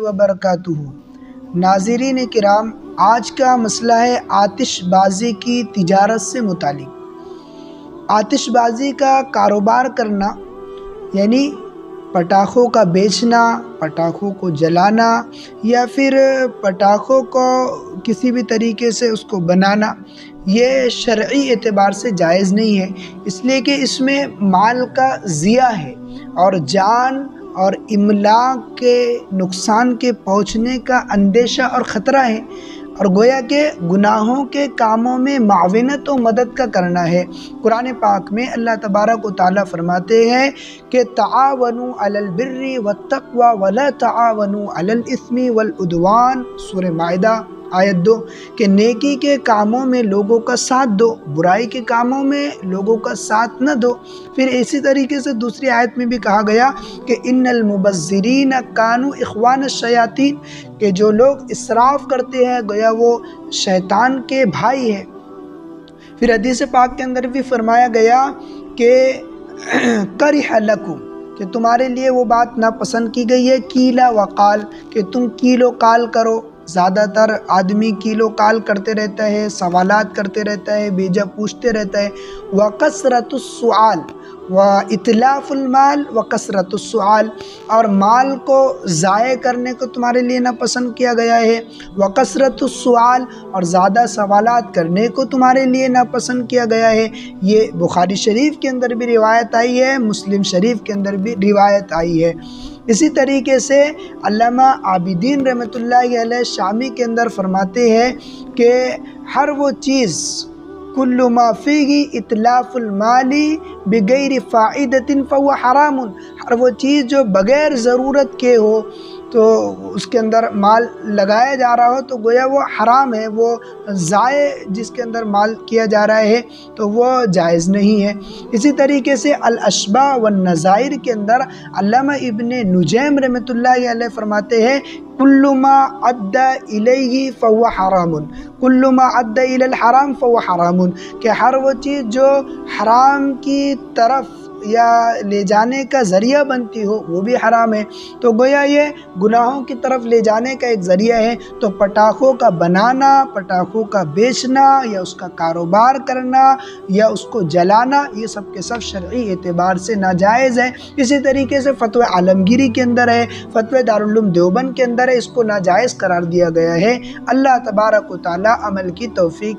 وبرکاتہ۔ ناظرین کرام، آج کا مسئلہ ہے آتش بازی کی تجارت سے متعلق۔ آتش بازی کا کاروبار کرنا یعنی پٹاخوں کا بیچنا، پٹاخوں کو جلانا یا پھر پٹاخوں کو کسی بھی طریقے سے اس کو بنانا، یہ شرعی اعتبار سے جائز نہیں ہے، اس لیے کہ اس میں مال کا ضیاع ہے اور جان اور املاک کے نقصان کے پہنچنے کا اندیشہ اور خطرہ ہے، اور گویا کہ گناہوں کے کاموں میں معاونت و مدد کا کرنا ہے۔ قرآن پاک میں اللہ تبارک و تعالیٰ فرماتے ہیں کہ تعاونوا علی البر والتقوی ولا تعاونوا علی الاثم والعدوان، سورہ مائدہ آیت 2، کہ نیکی کے کاموں میں لوگوں کا ساتھ دو، برائی کے کاموں میں لوگوں کا ساتھ نہ دو۔ پھر اسی طریقے سے دوسری آیت میں بھی کہا گیا کہ ان المبذرین کانوا اخوان الشیاطین، کہ جو لوگ اسراف کرتے ہیں گویا وہ شیطان کے بھائی ہیں۔ پھر حدیث پاک کے اندر بھی فرمایا گیا کہ کرہ لکم، کہ تمہارے لیے وہ بات ناپسند کی گئی ہے، کیلا وقال، کہ تم کیل و کال کرو۔ زیادہ تر آدمی کیل و کال کرتے رہتا ہے، سوالات کرتے رہتا ہے، بیجا پوچھتے رہتا ہے۔ وکثرت السؤال واتلاف المال وکثرت السؤال، اور مال کو ضائع کرنے کو تمہارے لیے ناپسند کیا گیا ہے۔ وکثرت السؤال، اور زیادہ سوالات کرنے کو تمہارے لیے ناپسند کیا گیا ہے۔ یہ بخاری شریف کے اندر بھی روایت آئی ہے، مسلم شریف کے اندر بھی روایت آئی ہے۔ اسی طریقے سے علامہ عابدین رحمۃ اللہ علیہ شامی کے اندر فرماتے ہیں کہ ہر وہ چیز کل ما فیہ اتلاف المال بغیر فائدۃ فہو حرام، ہر وہ چیز جو بغیر ضرورت کے ہو تو اس کے اندر مال لگایا جا رہا ہو تو گویا وہ حرام ہے، وہ ضائع جس کے اندر مال کیا جا رہا ہے تو وہ جائز نہیں ہے۔ اسی طریقے سے الاشباح والنظائر کے اندر علامہ ابن نجیم رحمۃ اللہ علیہ فرماتے ہیں کل ما ادى الیہ فهو حرام، کل ما ادى الی الحرام فهو حرام، کہ ہر وہ چیز جو حرام کی طرف یا لے جانے کا ذریعہ بنتی ہو وہ بھی حرام ہے۔ تو گویا یہ گناہوں کی طرف لے جانے کا ایک ذریعہ ہے۔ تو پٹاخوں کا بنانا، پٹاخوں کا بیچنا یا اس کا کاروبار کرنا یا اس کو جلانا، یہ سب کے سب شرعی اعتبار سے ناجائز ہے۔ اسی طریقے سے فتوی عالمگیری کے اندر ہے، فتوی دارالعلوم دیوبند کے اندر ہے، اس کو ناجائز قرار دیا گیا ہے۔ اللہ تبارک و تعالی عمل کی توفیق